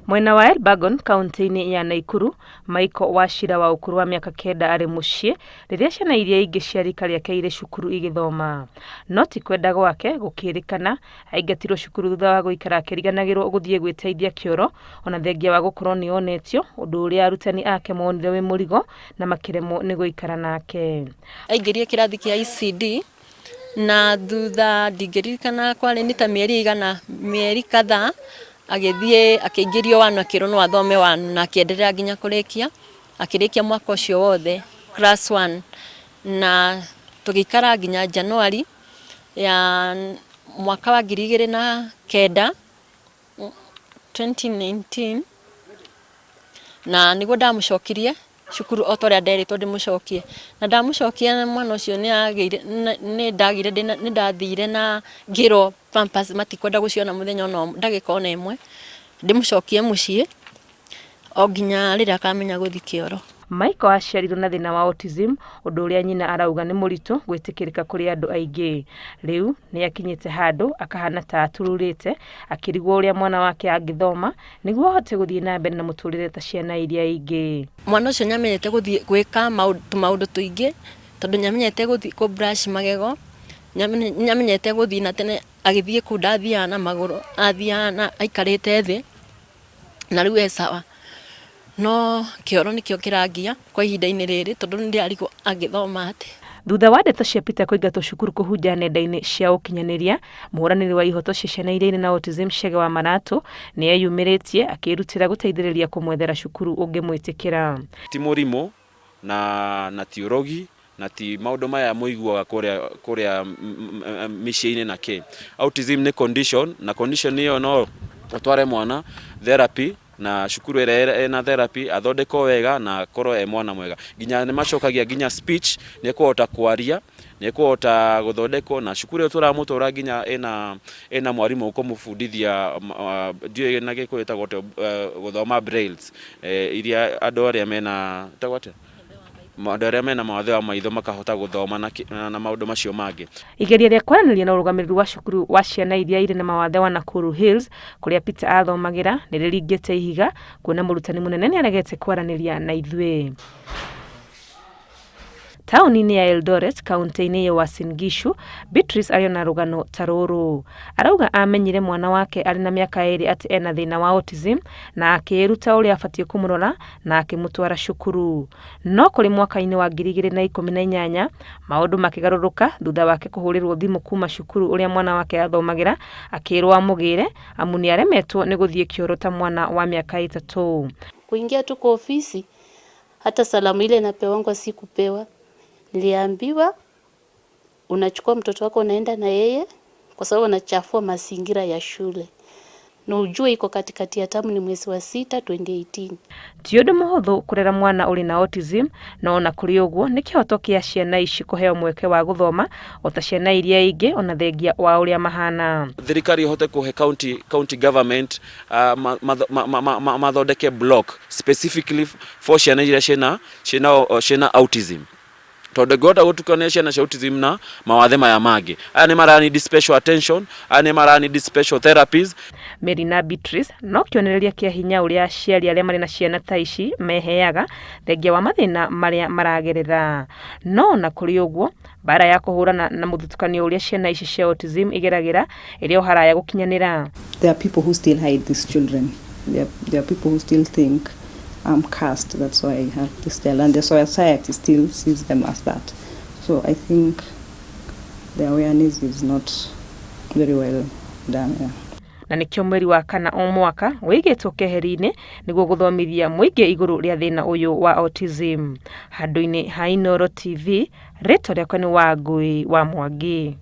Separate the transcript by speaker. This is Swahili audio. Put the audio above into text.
Speaker 1: Mwena wa Elbagon, kaunti-ini ya Naikuru, Maiko Wachira wa ukuru wa miaka 9 ari mucii riria ciana iria ingi cia rika riake ire cukuru igithoma. No ti kwenda gwake gukirikana aingatirwo cukuru thutha wa guikara akiriganagirwo guthie gwiteithia kioro ona thengia wa gukorwo ni onetio undu uria arutani ake monire wi murigo na makiremwo ni guikara nake.
Speaker 2: Aingirie kirathi kia ECD na thutha ndingiririkana kwari ni ta mieri kadhaa agithie akeingirio wanu akiro no athome wanu na akiendelea nginya kurikia akirikia mwaka ucio wothe class 1 na tugikara nginya January ya mwaka wa 2009 2019 na niguo ndamucokirie cukuru otoria nderitwo ndimucokie na ndamucokia mwana ucio ni ndathire na ngiro pampers matikwenda guciona muthenya no ndagika ona imwe ndimucokie mucii o nginya rira akamenya guthi kioro.
Speaker 1: Maiko aciarirwo na thina wa autism undu uria nyina arauga ni murito gwitikirika kuri andu aingi. Riu ni akinyite handu akahana ta atururite akirigwo uria mwana wake angithoma niguo ahote guthie na mbere na muturire ta ciana iria ingi.
Speaker 2: Mwana ucio nyamenyete guthie gwika maundu tuingi tondu nyamenyete guthie ku brush magego, nyamenyete guthie na tene agithie ku ndathia na maguru athiana aikarite thi na riu sawa. No kioro nikio kirangia kwa ihinda-ini riri tondu ndiarigwo agithoma ati.
Speaker 1: Thutha wa ndeto cia Peter kuingatwo cukuru kuhunja nenda-ini cia ukinyanĩria, muhuranĩri wa ihoto cia ciana iria na autism Chege wa Maratu ni eyumĩrĩtie akirutĩra guteithĩrĩria kumwethera cukuru ungĩmwĩtĩkĩra.
Speaker 3: Ti murimo na ti urogi na ti maundu maya muiguaga kuria mĩciĩ-inĩ na ke. Autism ni condition na condition iyo no utware mwana therapy na cukuru ena therapy athondeko wega na korwo mwana mwega nginya ni macokagia nginya speech ni kuhota kwaria ni kuhota guthondeko na cukuru turamutora nginya ena mwarimu ukumufundithia ndiye na gikuita gote guthoma brailles iria andu aria mena tagwate maundu mena mawathe wa maitho makahota guthoma na maundu macio mangi.
Speaker 1: Igeria ria kwaranĩria na urugamĩrĩri wa cukuru wa ciana iria ire na mawathe wa Nakuru Hills kuria Peter athomagira ni riringite ihiga kuona murutani munene ni aregete kwaranĩria na ithuĩ. Tauni-inĩ ya Eldoret, kaunti-inĩ ya Uasin Gishu, Beatrice ariona rugano taruru. Arauga amenyire mwana wake ari na miaka 2 ati ena thina wa autism na akiruta uria afatie kumurora na akimutwara cukuru. No kuri mwaka-inĩ wa 2018 maundu makigaruruka thutha wake kuhurirwo thimu kuma cukuru uria mwana wake athomagira akirwo amugire amu ni aremetwo ni guthie kioro ta mwana wa miaka 3.
Speaker 4: Kuingia tu kwa ofisi hata salamu ile napewa sikupewa. Niliambiwa unachukua mtoto wako unaenda na yeye kwa sababu anachafua mazingira ya shule. Na ujue iko katikati ya tamu ni mwezi wa 6 2018.
Speaker 1: Tiodo muhuthu kurera mwana uri na autism no ona kuri uguo ni kihoto kia ciana ici kuheo mweke wa guthoma ota ciana iria ingi ona thengia wa uria mahana.
Speaker 3: Thirikari hote kuhe county government mathondeke block specifically for ciana iria ciana autism. Tondu gota gutukania ciana cia autism na mawathe maya mangi. Aya ni mara need special attention, aya ni mara need special therapies.
Speaker 1: Mary na Beatrice no kionereria kia hinya uria aciari aria mari na ciana ta ici meheaga thengia wa mathina maria maragerera. No na kuri uguo bara ya kuhurana na muthutukanio uria ciana ici cia autism igeragira irio haraya gukinyanira.
Speaker 5: There are people who still hide these children. There are people who still think caste, that's why I have this child, and the society still sees them as that. So I think the awareness is not very well done. Yeah.
Speaker 1: Na nikio mweri wa kana o mwaka wigitwo keheri-ini niguo guthomithia muingi iguru ria thina uyu wa autism. Handu-ini ha Inooro TV, rĩtwa rĩakwa nĩ Wangui wa Mwangi.